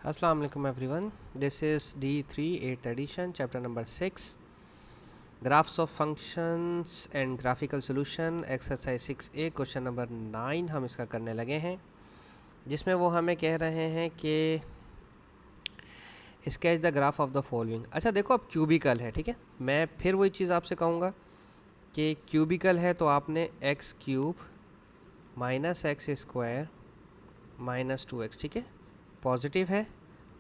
Assalamu alaikum everyone. This is D3 8th edition, chapter number 6, Graphs of Functions and Graphical Solution, exercise 6A, question number 9 हम इसका करने लगे हैं, जिसमें वो हमें कह रहे हैं कि sketch the graph of the following. अच्छा देखो, अब क्यूबिकल है, ठीक है। मैं फिर वही चीज़ आपसे कहूँगा कि क्यूबिकल है तो आपने x cube minus x square minus 2x, ठीक है, पॉजिटिव है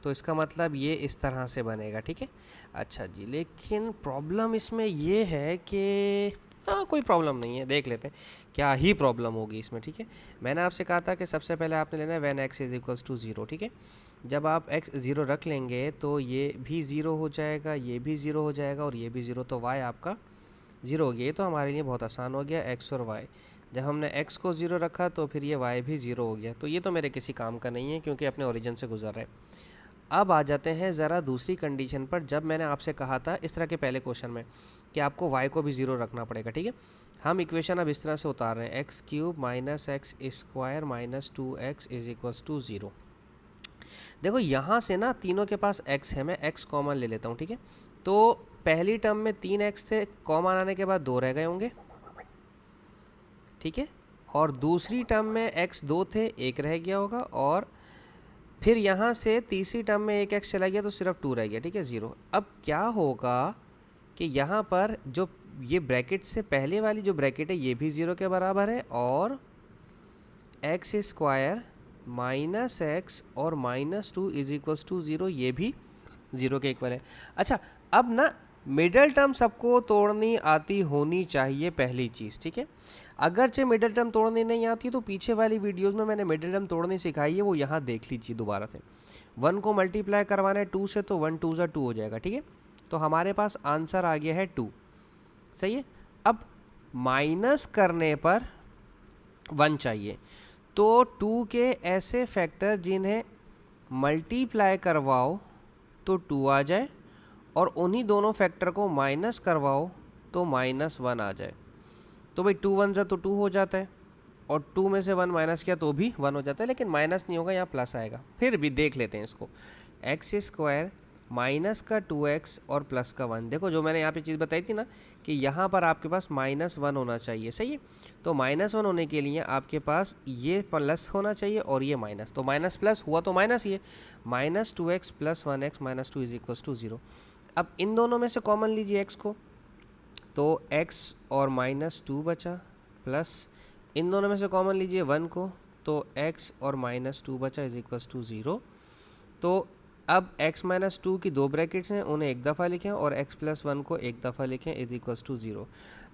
तो इसका मतलब ये इस तरह से बनेगा, ठीक है। अच्छा जी, लेकिन प्रॉब्लम इसमें ये है कि कोई प्रॉब्लम नहीं है, देख लेते हैं क्या ही प्रॉब्लम होगी इसमें, ठीक है। मैंने आपसे कहा था कि सबसे पहले आपने लेना है when x is equals to 0, ठीक है। जब आप x 0 रख लेंगे तो ये भी 0 हो जाएगा, ये भी 0 हो जाएगा और ये भी 0, तो y आपका 0 हो गया। ये तो हमारे लिए बहुत आसान हो गया, x और y। जब हमने x को 0 रखा तो फिर ये y भी 0 हो गया, तो ये तो मेरे किसी काम का नहीं है क्योंकि अपने ओरिजिन से गुजर रहे हैं। अब आ जाते हैं ज़रा दूसरी कंडीशन पर। जब मैंने आपसे कहा था इस तरह के पहले क्वेश्चन में कि आपको y को भी 0 रखना पड़ेगा, ठीक है। हम इक्वेशन अब इस तरह से उतार रहे हैं, x cube minus x square minus 2x is equals to 0। देखो यहाँ से ना तीनों के पास x है, मैं x कॉमन ले लेता हूँ, ठीक है। तो पहली टर्म में 3x थे, कॉमन आने के बाद 2 रह गए होंगे, ठीक है। और दूसरी टर्म में x 2 थे, 1 रह गया होगा, और फिर यहाँ से तीसरी टर्म में एक x चला गया तो सिर्फ 2 रह गया, ठीक है, 0। अब क्या होगा कि यहाँ पर जो ये ब्रैकेट से पहले वाली जो ब्रैकेट है ये भी 0 के बराबर है, और एक्स स्क्वायर माइनस एक्स और माइनस 2 इज इक्वल्स टू 0, ये भी 0 के इक्वल है। अच्छा, अब ना मिडल टर्म सबको तोड़नी आती होनी चाहिए, पहली चीज़, ठीक है। अगरचे मिडल टर्म तोड़नी नहीं आती तो पीछे वाली वीडियोस में मैंने मिडल टर्म तोड़नी सिखाई है, वो यहाँ देख लीजिए दोबारा से। 1 को मल्टीप्लाई करवाना है 2 से तो 1 2 ज़ा 2 हो जाएगा, ठीक है। तो हमारे पास आंसर आ गया है 2, सही है। अब माइनस करने पर 1 चाहिए, तो 2 के ऐसे फैक्टर जिन्हें मल्टीप्लाई करवाओ तो 2 आ जाए, और उन्हीं दोनों फैक्टर को माइनस करवाओ तो -1 आ जाए। तो भाई 2 1 ज़ा तो 2 हो जाता है, और 2 में से 1 माइनस किया तो भी 1 हो जाता है, लेकिन माइनस नहीं होगा, यहाँ प्लस आएगा। फिर भी देख लेते हैं इसको, एक्स स्क्वायर माइनस का 2x और प्लस का 1। देखो जो मैंने यहाँ पे चीज़ बताई थी ना कि यहाँ पर आपके पास -1 होना चाहिए, सही है। तो -1 होने के लिए आपके पास ये प्लस होना चाहिए और ये माइनस, तो माइनस प्लस हुआ तो माइनस, ये -2x plus 1x minus 2 is equals to 0। अब इन दोनों में से कॉमन लीजिए x को, तो x और -2 बचा, प्लस इन दोनों में से कॉमन लीजिए 1 को, तो x और -2 बचा इज इक्वल्स टू 0। तो अब x माइनस 2 की 2 ब्रैकेट्स हैं, उन्हें एक दफ़ा लिखें, और x प्लस 1 को एक दफ़ा लिखें इज इक्वल्स टू 0।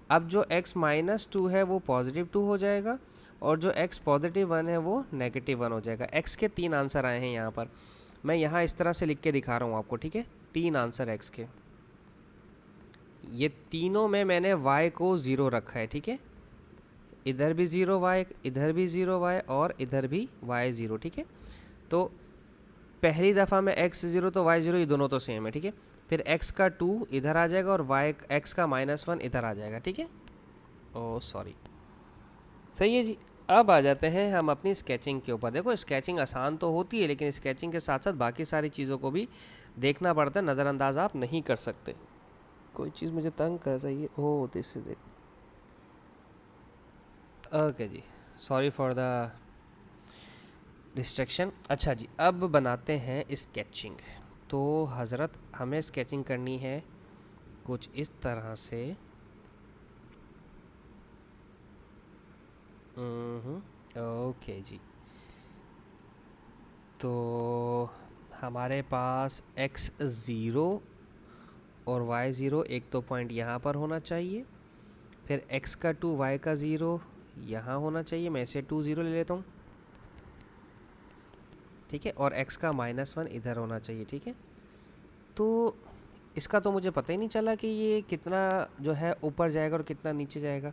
अब जो x माइनस 2 है वो पॉजिटिव 2 हो जाएगा, और जो x पॉजिटिव 1 है वो नेगेटिव 1 हो जाएगा। x के 3 आंसर आए हैं यहाँ पर, मैं यहाँ इस तरह से लिख के दिखा रहा हूँ आपको, ठीक है। 3 आंसर x के, ये तीनों में मैंने y को 0 रखा है, ठीक है। इधर भी 0 y, इधर भी 0 y, और इधर भी y 0, ठीक है। तो पहली दफ़ा में x 0 तो y 0, ये दोनों तो सेम है, ठीक है। फिर x का 2 इधर आ जाएगा और x का -1 इधर आ जाएगा, ठीक है। ओह सॉरी, सही है जी। अब आ जाते हैं हम अपनी स्केचिंग के ऊपर। देखो स्केचिंग आसान तो होती है, लेकिन स्केचिंग के साथ साथ बाकी सारी चीज़ों को भी देखना पड़ता है, नज़रअंदाज आप नहीं कर सकते। कोई चीज़ मुझे तंग कर रही है, oh this is it, okay जी, सॉरी फॉर द डिस्ट्रैक्शन। अच्छा जी, अब बनाते हैं स्केचिंग। तो हज़रत हमें स्केचिंग करनी है कुछ इस तरह से, ओके जी। तो हमारे पास x 0 और y 0, एक तो पॉइंट यहाँ पर होना चाहिए, फिर x का 2 y का 0 यहाँ होना चाहिए, मैं इसे 2 0 ले लेता हूँ, ठीक है, और x का -1 इधर होना चाहिए, ठीक है। तो इसका तो मुझे पता ही नहीं चला कि ये कितना जो है ऊपर जाएगा और कितना नीचे जाएगा।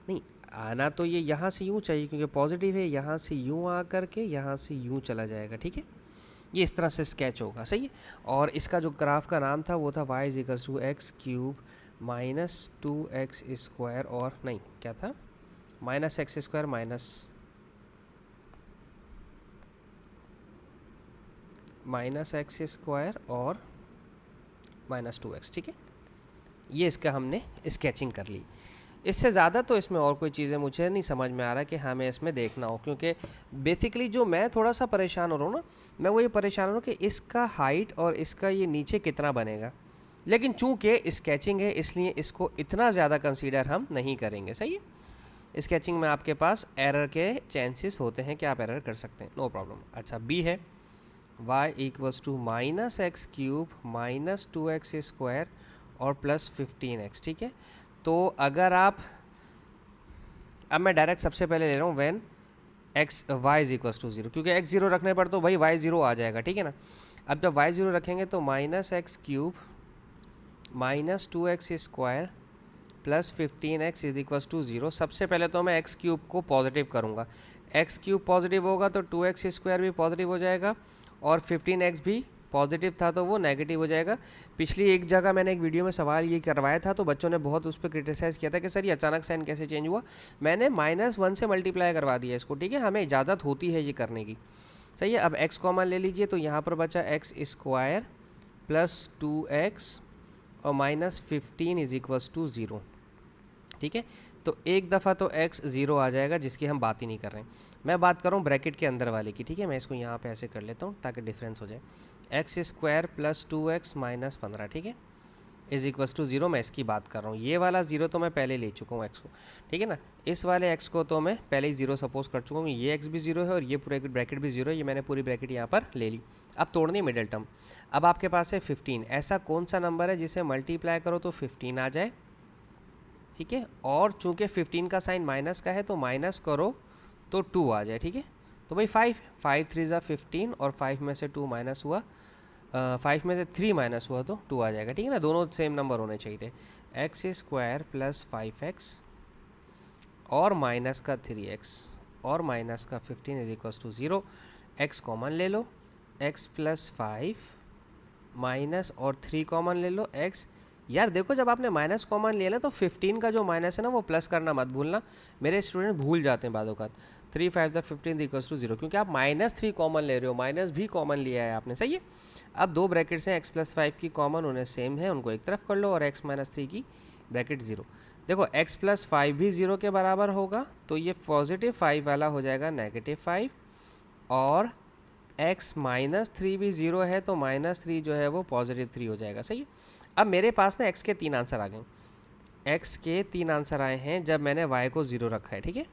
नहीं, आना तो ये यहाँ से यूँ चाहिए क्योंकि पॉजिटिव है, यहाँ से यूँ आ करके यहाँ से यूँ चला जाएगा, ठीक है। ये इस तरह से स्केच होगा, सही है। और इसका जो ग्राफ का नाम था वो था y is equals to x cube minus 2x square, और नहीं क्या था, minus x square minus minus x square और माइनस 2x, ठीक है। ये इसका हमने स्केचिंग कर ली। इससे ज़्यादा तो इसमें और कोई चीज़ें मुझे नहीं समझ में आ रहा कि हमें इसमें देखना हो, क्योंकि बेसिकली जो मैं थोड़ा सा परेशान हो रहा हूँ ना, मैं वो ये परेशान हो रहा हूँ कि इसका हाइट और इसका ये नीचे कितना बनेगा। लेकिन चूंकि स्केचिंग है इसलिए इसको इतना ज़्यादा कंसीडर हम नहीं करेंगे, सही है। स्केचिंग में आपके पास एरर के चांसेस होते हैं कि आप एरर कर सकते हैं, नो प्रॉब्लम। अच्छा, बी है y equals to minus x cube minus 2x square और प्लस 15x, ठीक है। तो अगर आप, अब मैं डायरेक्ट सबसे पहले ले रहा हूँ when x y is equals to 0, क्योंकि x 0 रखने पर तो वही y 0 आ जाएगा, ठीक है ना। अब जब y 0 रखेंगे तो minus x cube minus 2x square plus 15x is equals to 0। सबसे पहले तो मैं x क्यूब को पॉजिटिव करूँगा, x क्यूब पॉजिटिव होगा तो 2x स्क्वायर भी पॉजिटिव हो जाएगा और 15x भी पॉजिटिव था तो वो नेगेटिव हो जाएगा। पिछली एक जगह मैंने एक वीडियो में सवाल ये करवाया था तो बच्चों ने बहुत उस पर क्रिटिसाइज़ किया था कि सर ये अचानक साइन कैसे चेंज हुआ। मैंने -1 से मल्टीप्लाई करवा दिया इसको, ठीक है। हमें इजाज़त होती है ये करने की, सही है। अब x कॉमन ले लीजिए तो यहाँ पर बचा एक्स स्क्वायर प्लस 2x और माइनस 15 इज इक्वल्स टू 0, ठीक है। तो एक दफ़ा तो x 0 आ जाएगा जिसकी हम बात ही नहीं कर रहे हैं। मैं बात कर रहा हूँ ब्रैकेट के अंदर वाले की, ठीक है। मैं इसको यहाँ पे ऐसे कर लेता हूँ ताकि डिफरेंस हो जाए। X square plus 2x minus 15, ठीक है, इज इक्वल्स टू 0। मैं इसकी बात कर रहा हूँ। ये वाला 0 तो मैं पहले ले चुका हूँ x को, ठीक है ना। इस वाले x को तो मैं पहले ही 0 सपोज कर चुका हूँ। ये x भी 0 है और ये पूरे ब्रैकेट भी 0 है। ये मैंने पूरी ब्रैकेट यहाँ पर ले ली। अब तोड़नी है मिडल टर्म। अब आपके पास है 15। ऐसा कौन सा नंबर है जिसे मल्टीप्लाई करो तो 15 आ जाए, ठीक है। और चूंकि 15 का साइन माइनस का है तो माइनस करो तो 2 आ जाए, ठीक है। तो भाई 5 3 ज़ा 15 और 5 में से 2 माइनस हुआ, 5 में से 3 माइनस हुआ तो 2 आ जाएगा, ठीक है ना। दोनों सेम नंबर होने चाहिए थे। एक्स स्क्वायर प्लस 5x और माइनस का 3x और माइनस का 15 is equals to 0। x common ले लो, x प्लस 5 माइनस और 3 कॉमन ले लो x। यार देखो, जब आपने माइनस कॉमन लिया ना तो 15 का जो माइनस है ना वो प्लस करना मत भूलना। मेरे स्टूडेंट भूल जाते हैं बातों का। 3 5 ज़ा 15 इक्वल्स टू 0, क्योंकि आप -3 कॉमन ले रहे हो, माइनस भी कॉमन लिया है आपने, सही है। अब दो ब्रैकेट्स हैं, x प्लस 5 की कॉमन, उन्हें सेम है, उनको एक तरफ कर लो, और x माइनस 3 की ब्रैकेट 0। देखो x प्लस 5 भी 0 के बराबर होगा तो ये पॉजिटिव 5 वाला हो जाएगा नेगेटिव 5, और x माइनस 3 भी 0 है तो -3 जो है वो पॉजिटिव 3 हो जाएगा, सही है। अब मेरे पास ना x के 3 आंसर आ गए। x के 3 आंसर आए हैं जब मैंने y को 0 रखा है, ठीक है।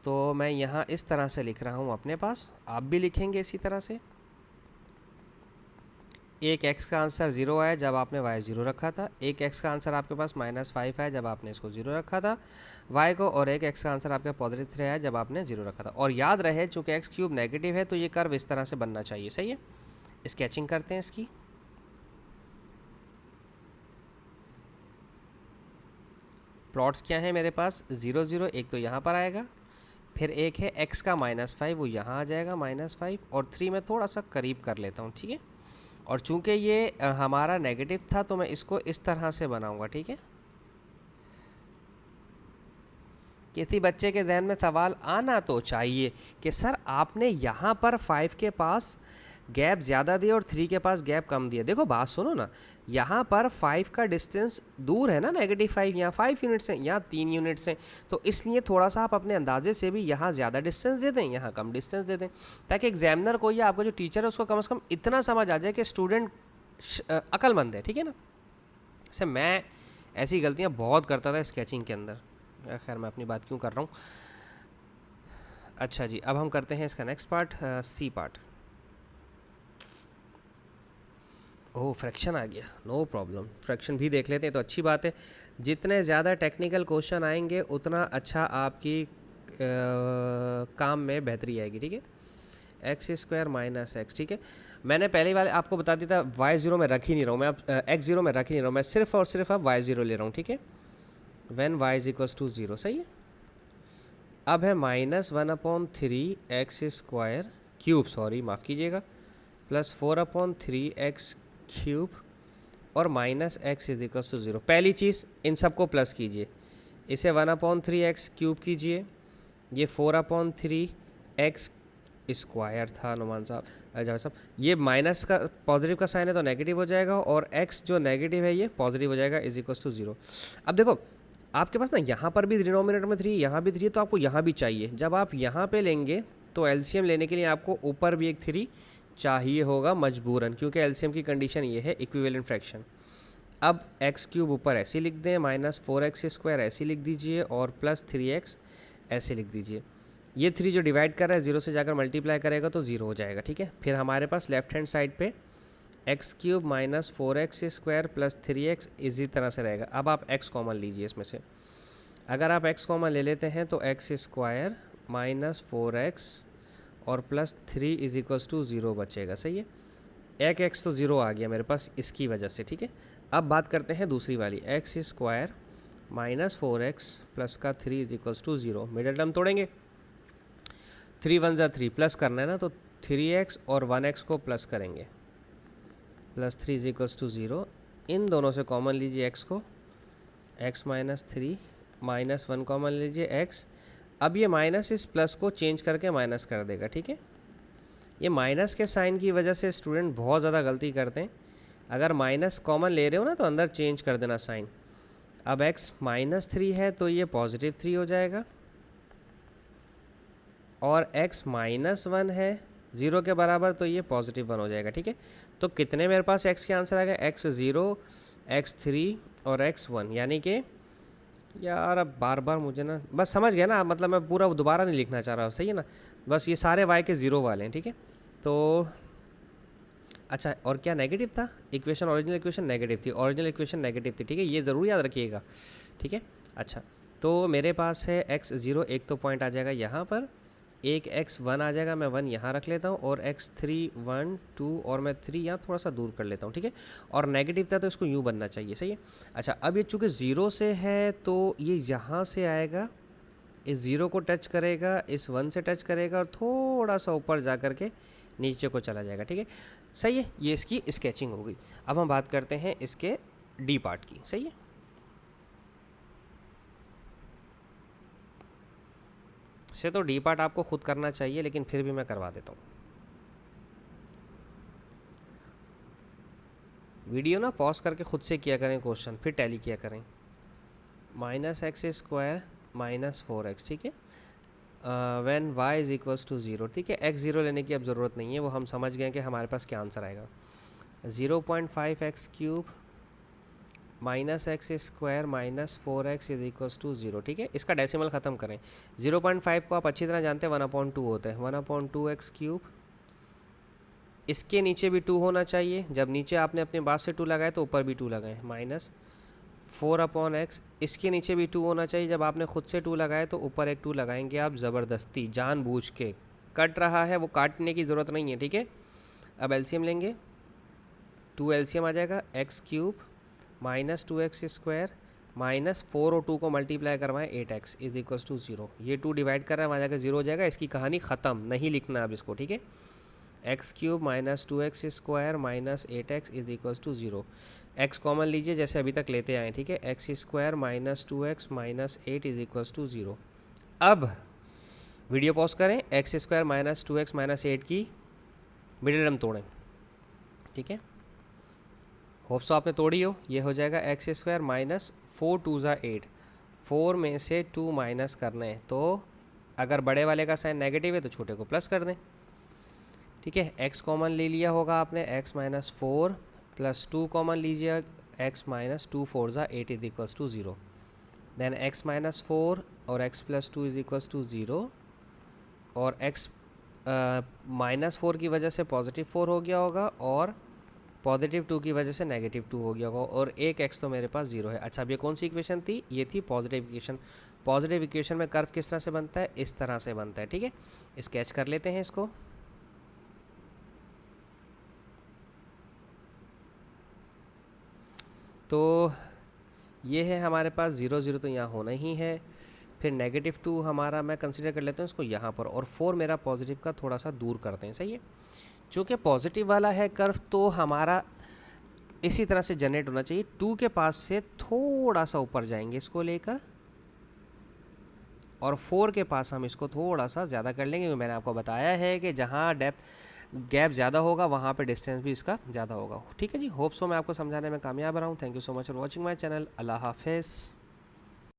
तो मैं यहाँ इस तरह से लिख रहा हूँ अपने पास, आप भी लिखेंगे इसी तरह से। एक x का आंसर 0 आया जब आपने y 0 रखा था, एक x का आंसर आपके पास -5 आया जब आपने इसको 0 रखा था y को, और एक x का आंसर आपका पॉजिटिव 3 आया जब आपने 0 रखा था। और याद रहे चूँकि x क्यूब नेगेटिव है तो ये कर्व इस तरह से बनना चाहिए, सही है। स्केचिंग करते हैं इसकी। प्लॉट्स क्या है मेरे पास, 0 0 एक तो यहाँ पर आएगा, फिर एक है x का -5 वो यहाँ आ जाएगा -5, और 3 में थोड़ा सा करीब कर लेता हूँ, ठीक है। और चूंकि ये हमारा नेगेटिव था तो मैं इसको इस तरह से बनाऊंगा, ठीक है। किसी बच्चे के जहन में सवाल आना तो चाहिए कि सर आपने यहाँ पर 5 के पास गैप ज़्यादा दिया और 3 के पास गैप कम दिया। देखो बात सुनो ना, यहाँ पर 5 का डिस्टेंस दूर है ना, -5, यहाँ 5 यूनिट्स हैं, यहाँ 3 यूनिट्स हैं, तो इसलिए थोड़ा सा आप अपने अंदाजे से भी यहाँ ज़्यादा डिस्टेंस दे दें, यहाँ कम डिस्टेंस दे दें, ताकि एग्जामिनर को या आपका जो टीचर है उसको कम से कम इतना समझ आ जाए कि स्टूडेंट अक्लमंद है, ठीक है ना। जैसे मैं ऐसी गलतियाँ बहुत करता था स्केचिंग के अंदर। खैर मैं अपनी बात क्यों कर रहा हूँ। अच्छा जी, अब हम करते हैं इसका नेक्स्ट पार्ट, सी पार्ट। ओह फ्रैक्शन आ गया, नो प्रॉब्लम, फ्रैक्शन भी देख लेते हैं तो अच्छी बात है। जितने ज़्यादा टेक्निकल क्वेश्चन आएंगे उतना अच्छा आपकी काम में बेहतरी आएगी, ठीक है। एक्स स्क्वायर माइनस एक्स, ठीक है। मैंने पहले वाले आपको बता दिया था y 0 में रख ही नहीं रहा हूँ मैं, अब x 0 में रख ही नहीं रहा हूँ मैं, सिर्फ और सिर्फ अब y 0 ले रहा हूँ, ठीक है। When y is equals to 0, सही है। अब है -1/3 एक्स स्क्वायर क्यूब, सॉरी माफ़ कीजिएगा, प्लस 4/3 एक्स क्यूब और minus x is equals to 0। पहली चीज़ इन सबको प्लस कीजिए, इसे 1/3 एक्स क्यूब कीजिए, ये 4/3 एक्स स्क्वायर था नुमान साहब, जावेद साहब। ये माइनस का पॉजिटिव का साइन है तो नेगेटिव हो जाएगा, और x जो नेगेटिव है ये पॉजिटिव हो जाएगा, इज इक्वल टू 0। अब देखो आपके पास ना यहाँ पर भी डिनोमिनेटर में 3, यहाँ भी 3 है, तो आपको यहाँ भी चाहिए। जब आप यहाँ पे लेंगे तो एलसीएम लेने के लिए आपको ऊपर भी एक 3 चाहिए होगा मजबूरन, क्योंकि एलसीएम की कंडीशन ये है इक्विवेलेंट फ्रैक्शन। अब एक्स क्यूब ऊपर ऐसे लिख दें, माइनस 4x² ऐसे लिख दीजिए, और प्लस 3x ऐसे लिख दीजिए। ये 3 जो डिवाइड कर रहा है 0 से जाकर मल्टीप्लाई करेगा तो 0 हो जाएगा, ठीक है। फिर हमारे पास लेफ्ट हैंड साइड पे x³ minus 4x² plus 3x इसी तरह से रहेगा। अब आप x कॉमन लीजिए इसमें से। अगर आप x कॉमन ले लेते हैं तो x² माइनस 4x और प्लस 3 इज इक्वल्स टू 0 बचेगा, सही है। एक x तो 0 आ गया मेरे पास इसकी वजह से, ठीक है। अब बात करते हैं दूसरी वाली, x² माइनस 4x प्लस का 3 is equals to 0। Middle term तोड़ेंगे, 3 1 जा 3 प्लस करना है ना, तो 3x और 1x को प्लस करेंगे, प्लस 3 इज इक्वल्स टू 0। इन दोनों से कॉमन लीजिए x को, x माइनस 3 माइनस 1 कॉमन लीजिए x। अब ये माइनस इस प्लस को चेंज करके माइनस कर देगा, ठीक है। ये माइनस के साइन की वजह से स्टूडेंट बहुत ज़्यादा गलती करते हैं। अगर माइनस कॉमन ले रहे हो ना तो अंदर चेंज कर देना साइन। अब x माइनस 3 है तो ये पॉजिटिव 3 हो जाएगा, और x माइनस 1 है 0 के बराबर तो ये पॉजिटिव 1 हो जाएगा, ठीक है। तो कितने मेरे पास x के आंसर आ गए, x0 x3 और x1, यानी कि यार अब बार बार मुझे ना बस समझ गया ना, मतलब मैं पूरा दोबारा नहीं लिखना चाह रहा, सही है ना। बस ये सारे y के 0 वाले हैं, ठीक है। तो अच्छा, और क्या नेगेटिव था इक्वेशन, ओरिजिनल इक्वेशन नेगेटिव थी, ओरिजिनल इक्वेशन नेगेटिव थी, ठीक है। ये ज़रूर याद रखिएगा, ठीक है। अच्छा, तो मेरे पास है x0, एक तो पॉइंट आ जाएगा यहाँ पर, एक x1 आ जाएगा, मैं 1 यहाँ रख लेता हूँ, और x3 1 2 और मैं 3 यहाँ थोड़ा सा दूर कर लेता हूँ, ठीक है। और नेगेटिव था तो इसको यूँ बनना चाहिए, सही है। अच्छा, अब ये चूँकि 0 से है तो ये यहाँ से आएगा, इस 0 को टच करेगा, इस 1 से टच करेगा, और थोड़ा सा ऊपर जा कर के नीचे को चला जाएगा, ठीक है। सही है, ये इसकी स्केचिंग हो गई। अब हम बात करते हैं इसके डी पार्ट की, सही है। से तो डी पार्ट आपको खुद करना चाहिए, लेकिन फिर भी मैं करवा देता हूँ। वीडियो ना पॉज करके खुद से किया करें क्वेश्चन, फिर टैली किया करें। माइनस x² माइनस 4x, ठीक है, when y is equals to 0, ठीक है। x0 लेने की अब ज़रूरत नहीं है, वो हम समझ गए कि हमारे पास क्या आंसर आएगा। 0.5x³ minus x² minus 4x is equals to 0, ठीक है। इसका डेसिमल ख़त्म करें। 0.5 को आप अच्छी तरह जानते हैं 1/2 होता है, 1/2x³। इसके नीचे भी 2 होना चाहिए, जब नीचे आपने अपने बात से 2 लगाए तो ऊपर भी 2 लगाएं, माइनस 4/x। इसके नीचे भी 2 होना चाहिए, जब आपने खुद से 2 लगाए तो ऊपर एक 2 लगाएंगे आप ज़बरदस्ती जानबूझ के। कट रहा है वो काटने की ज़रूरत नहीं है, ठीक है। अब एलसीएम लेंगे, 2 एलसीएम आ जाएगा, x³ माइनस 2x² माइनस 4 और 2 को मल्टीप्लाई करवाएं 8x इज इक्वल्स टू 0। ये 2 डिवाइड कर रहा है, वहाँ जाकर 0 हो जाएगा, इसकी कहानी ख़त्म, नहीं लिखना अब इसको, ठीक है। x³ minus 2x² minus 8x is equals to 0। x common लीजिए जैसे अभी तक लेते आए, ठीक है। x² minus 2x minus 8 is equals to 0। अब वीडियो पॉज करें, x² माइनस 2x माइनस 8 की मिडिल टर्म तोड़ें, ठीक है। होप्स आपने तोड़ी हो, ये हो जाएगा x² माइनस 4 2 ज़ा 8, 4 में से 2 माइनस करने हैं, तो अगर बड़े वाले का साइन नेगेटिव है तो छोटे को प्लस कर दें, ठीक है। x कॉमन ले लिया होगा आपने, x माइनस 4 प्लस 2 कॉमन लीजिए, x माइनस 2 4 ज़ा 8 इज इक्वल्स टू 0। देन x माइनस 4 और x plus 2 is equals to 0, और x माइनस 4 की वजह से पॉजिटिव 4 हो गया होगा, और पॉजिटिव 2 की वजह से नेगेटिव 2 हो गया होगा, और एक x तो मेरे पास 0 है। अच्छा, अब ये कौन सी इक्वेशन थी, ये थी पॉजिटिव इक्वेशन। पॉजिटिव इक्वेशन में कर्व किस तरह से बनता है, इस तरह से बनता है, ठीक है। स्केच कर लेते हैं इसको। तो ये है हमारे पास 0 0 तो यहाँ होना ही है, फिर नेगेटिव 2 हमारा मैं कंसिडर कर लेता हूँ इसको यहाँ पर, और 4 मेरा पॉजिटिव का थोड़ा सा दूर करते हैं, सही है। चूँकि पॉजिटिव वाला है कर्व तो हमारा इसी तरह से जनरेट होना चाहिए, 2 के पास से थोड़ा सा ऊपर जाएंगे इसको लेकर, और 4 के पास हम इसको थोड़ा सा ज़्यादा कर लेंगे, क्योंकि मैंने आपको बताया है कि जहाँ डेप्थ गैप ज़्यादा होगा वहाँ पे डिस्टेंस भी इसका ज़्यादा होगा। ठीक है जी, होप सो मैं आपको समझाने में कामयाब रहा हूँ। Thank you so much for watching my channel. Allah हाफिज़।